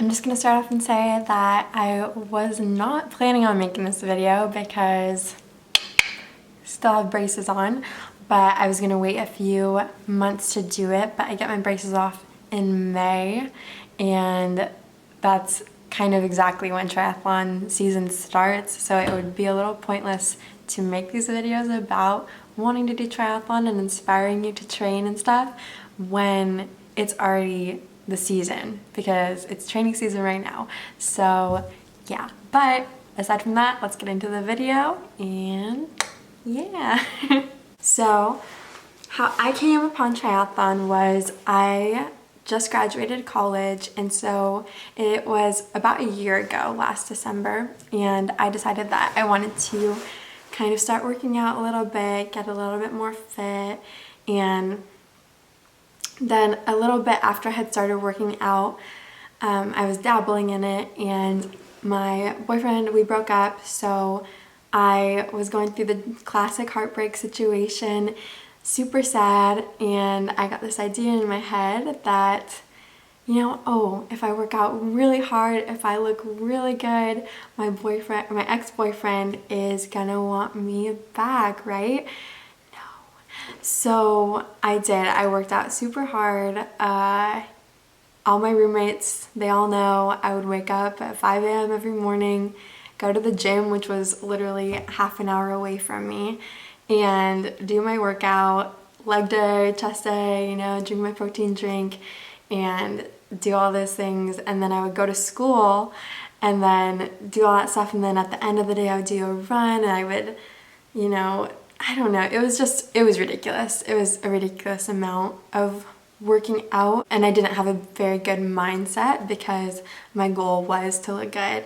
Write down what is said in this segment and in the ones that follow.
I'm just gonna start off and say that I was not planning on making this video because I still have braces on, but I was gonna wait a few months to do it, but I get my braces off in May, and that's kind of exactly when triathlon season starts, so it would be a little pointless to make these videos about wanting to do triathlon and inspiring you to train and stuff when it's already the season, because it's training season right now. So yeah, but aside from that, let's get into the video and yeah. So how I came upon triathlon was I just graduated college, and so it was about a year ago, last December, and I decided that I wanted to kind of start working out a little bit, get a little bit more fit. And then a little bit after I had started working out, I was dabbling in it, and my boyfriend, we broke up, so I was going through the classic heartbreak situation, super sad, and I got this idea in my head that, you know, oh, if I work out really hard, if I look really good, my ex-boyfriend is gonna want me back, right? So I did. I worked out super hard. All my roommates, they all know I would wake up at 5 a.m. every morning, go to the gym, which was literally half an hour away from me, and do my workout, leg day, chest day, you know, drink my protein drink, and do all those things. And then I would go to school and then do all that stuff. And then at the end of the day, I would do a run, and I would, you know, I don't know, it was ridiculous. It was a ridiculous amount of working out, and I didn't have a very good mindset because my goal was to look good.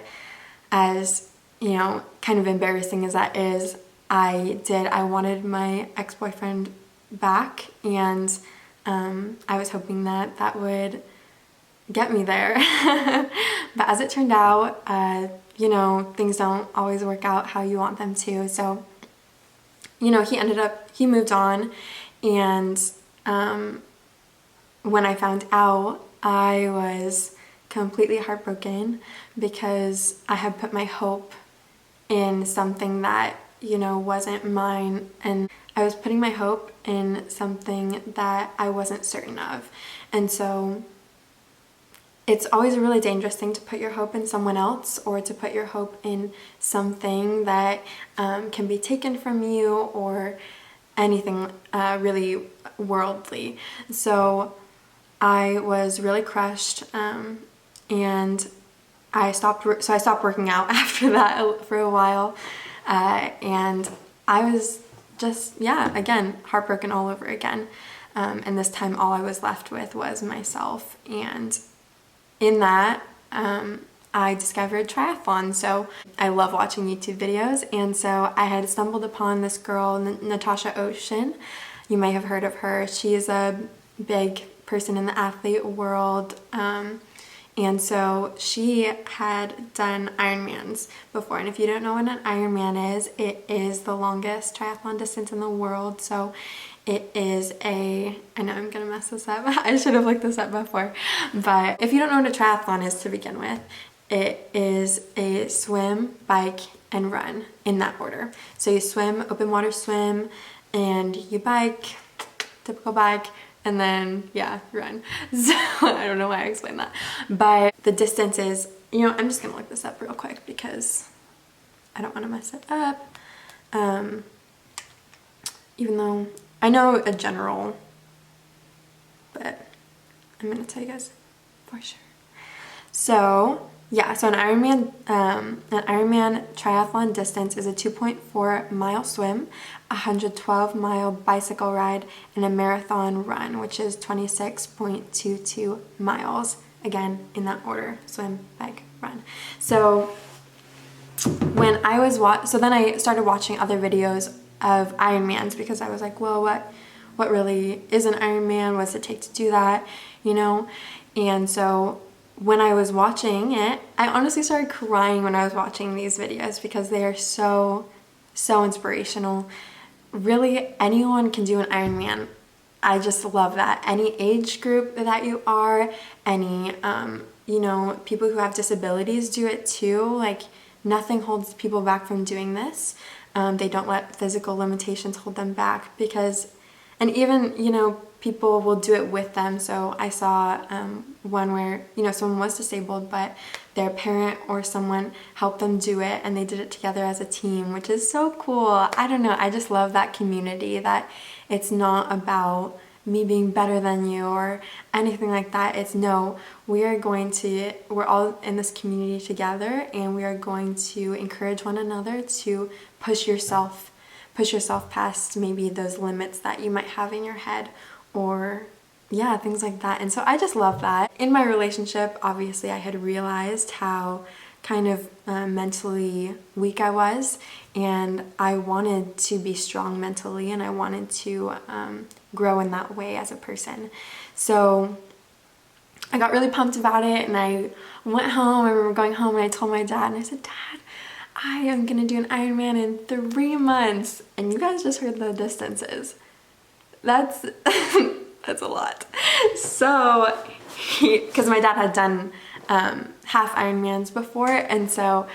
As, you know, kind of embarrassing as that is, I wanted my ex-boyfriend back, and I was hoping that that would get me there. But as it turned out, you know, things don't always work out how you want them to, so you know, he moved on, and when I found out, I was completely heartbroken because I had put my hope in something that, you know, wasn't mine, and I was putting my hope in something that I wasn't certain of. And so it's always a really dangerous thing to put your hope in someone else, or to put your hope in something that can be taken from you, or anything really worldly. So I was really crushed, and I stopped working out after that for a while, and I was just, yeah, again, heartbroken all over again. And this time all I was left with was myself, and in that, I discovered triathlon. So I love watching YouTube videos, and so I had stumbled upon this girl, Natasha Ocean. You may have heard of her. She is a big person in the athlete world, and so she had done Ironmans before. And if you don't know what an Ironman is, it is the longest triathlon distance in the world. So it is I know I'm gonna mess this up, I should have looked this up before, but if you don't know what a triathlon is to begin with, it is a swim, bike, and run in that order. So you swim, open water swim, and you bike, typical bike, and then, yeah, run. So I don't know why I explained that, but the distance is, you know, I'm just gonna look this up real quick because I don't want to mess it up, even though I know a general, but I'm gonna tell you guys for sure. So yeah, so an Ironman triathlon distance is a 2.4 mile swim, a 112 mile bicycle ride, and a marathon run, which is 26.22 miles. Again, in that order: swim, bike, run. So when I was so then I started watching other videos of Ironmans, because I was like, well, what really is an Ironman? What's it take to do that, you know? And so when I was watching it, I honestly started crying when I was watching these videos, because they are so inspirational. Really, anyone can do an Ironman. I just love that. Any age group that you are, any, you know, people who have disabilities do it too. Like, nothing holds people back from doing this. They don't let physical limitations hold them back because, and even, you know, people will do it with them. So I saw one where, you know, someone was disabled, but their parent or someone helped them do it and they did it together as a team, which is so cool. I don't know, I just love that community, that it's not about me being better than you or anything like that. It's no, we're all in this community together, and we are going to encourage one another to push yourself past maybe those limits that you might have in your head, or yeah, things like that. And so I just love that. In my relationship, obviously I had realized how kind of mentally weak I was, and I wanted to be strong mentally, and I wanted to grow in that way as a person. So I got really pumped about it, and I went home. I remember going home and I told my dad, and I said, Dad, I am gonna do an Ironman in 3 months. And you guys just heard the distances. That's that's a lot. So because my dad had done half Ironmans before, and so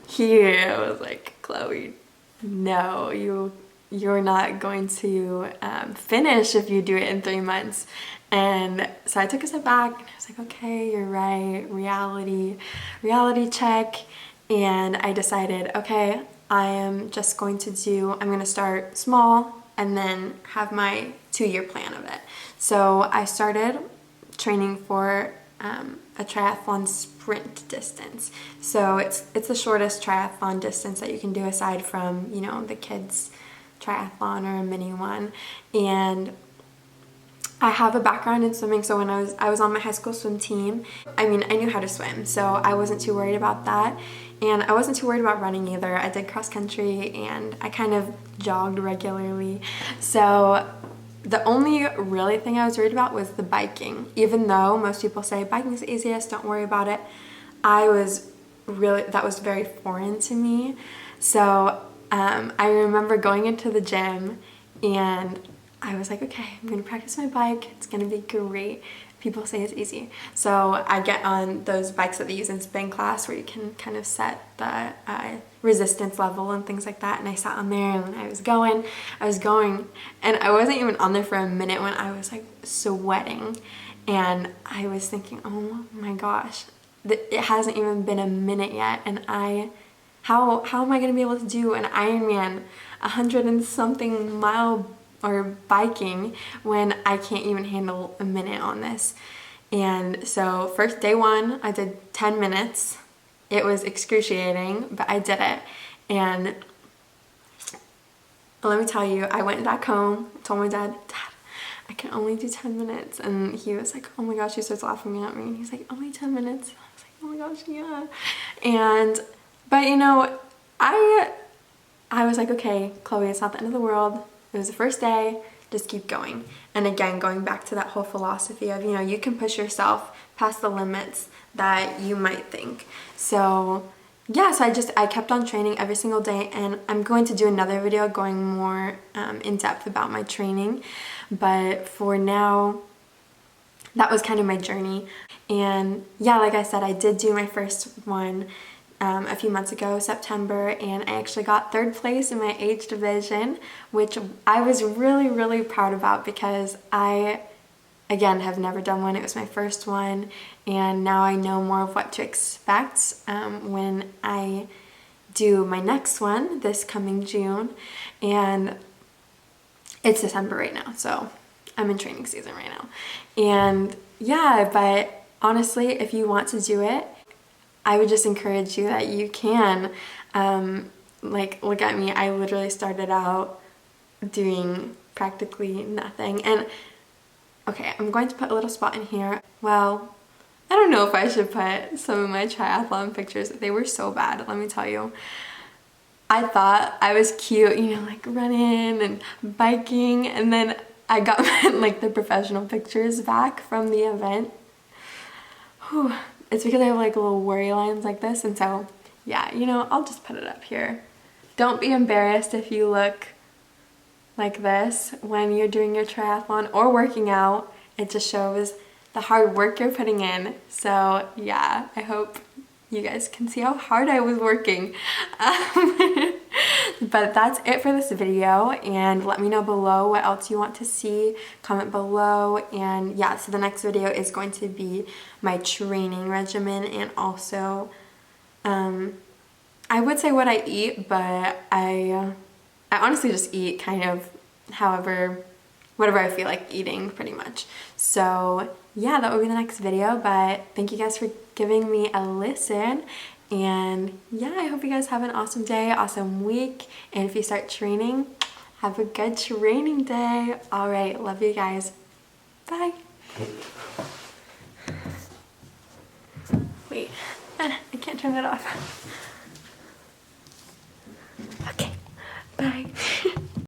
he was like, Chloe, no, you're not going to finish if you do it in 3 months. And so I took a step back and I was like, okay, you're right, reality check. And I decided, okay, I'm going to start small and then have my 2-year plan of it. So I started training for a triathlon sprint distance. So it's the shortest triathlon distance that you can do aside from, you know, the kids triathlon or a mini one. And I have a background in swimming, so when I was on my high school swim team, I mean, I knew how to swim, so I wasn't too worried about that. And I wasn't too worried about running either. I did cross country and I kind of jogged regularly. So the only really thing I was worried about was the biking. Even though most people say biking's the easiest, don't worry about it, that was very foreign to me. So I remember going into the gym and I was like, okay, I'm gonna practice my bike, it's gonna be great. People say it's easy. So I get on those bikes that they use in spin class where you can kind of set the resistance level and things like that. And I sat on there and I was going, and I wasn't even on there for a minute when I was like sweating. And I was thinking, oh my gosh, it hasn't even been a minute yet, and how am I gonna be able to do an Ironman 100 and something mile or biking when I can't even handle a minute on this? And so first day 1, I did 10 minutes. It was excruciating, but I did it. And let me tell you, I went back home, told my dad, I can only do 10 minutes. And he was like, oh my gosh, he starts laughing at me. He's like, only 10 minutes? I was like, oh my gosh, yeah. But you know, I was like, okay, Chloe, it's not the end of the world. It was the first day, just keep going. And again, going back to that whole philosophy of, you know, you can push yourself past the limits that you might think. So yeah, so I kept on training every single day, and I'm going to do another video going more in depth about my training. But for now, that was kind of my journey. And yeah, like I said, I did do my first one a few months ago, September, and I actually got 3rd place in my age division, which I was really, really proud about because I, again, have never done one. It was my first one, and now I know more of what to expect when I do my next one this coming June. And it's December right now, so I'm in training season right now. And yeah, but honestly, if you want to do it, I would just encourage you that you can. Like, look at me. I literally started out doing practically nothing. And okay, I'm going to put a little spot in here. Well, I don't know if I should put some of my triathlon pictures. They were so bad, let me tell you. I thought I was cute, you know, like running and biking, and then I got like the professional pictures back from the event. Whew. It's because I have like little worry lines like this, and so yeah, you know, I'll just put it up here. Don't be embarrassed if you look like this when you're doing your triathlon or working out. It just shows the hard work you're putting in. So yeah, I hope you guys can see how hard I was working. But that's it for this video, and let me know below what else you want to see. Comment below. And yeah, so the next video is going to be my training regimen, and also I would say what I eat, but I honestly just eat kind of whatever I feel like eating, pretty much. So yeah, that will be the next video, but thank you guys for giving me a listen. And yeah, I hope you guys have an awesome day, awesome week, and if you start training, have a good training day. All right, love you guys. Bye. Wait, I can't turn it off. Okay, bye.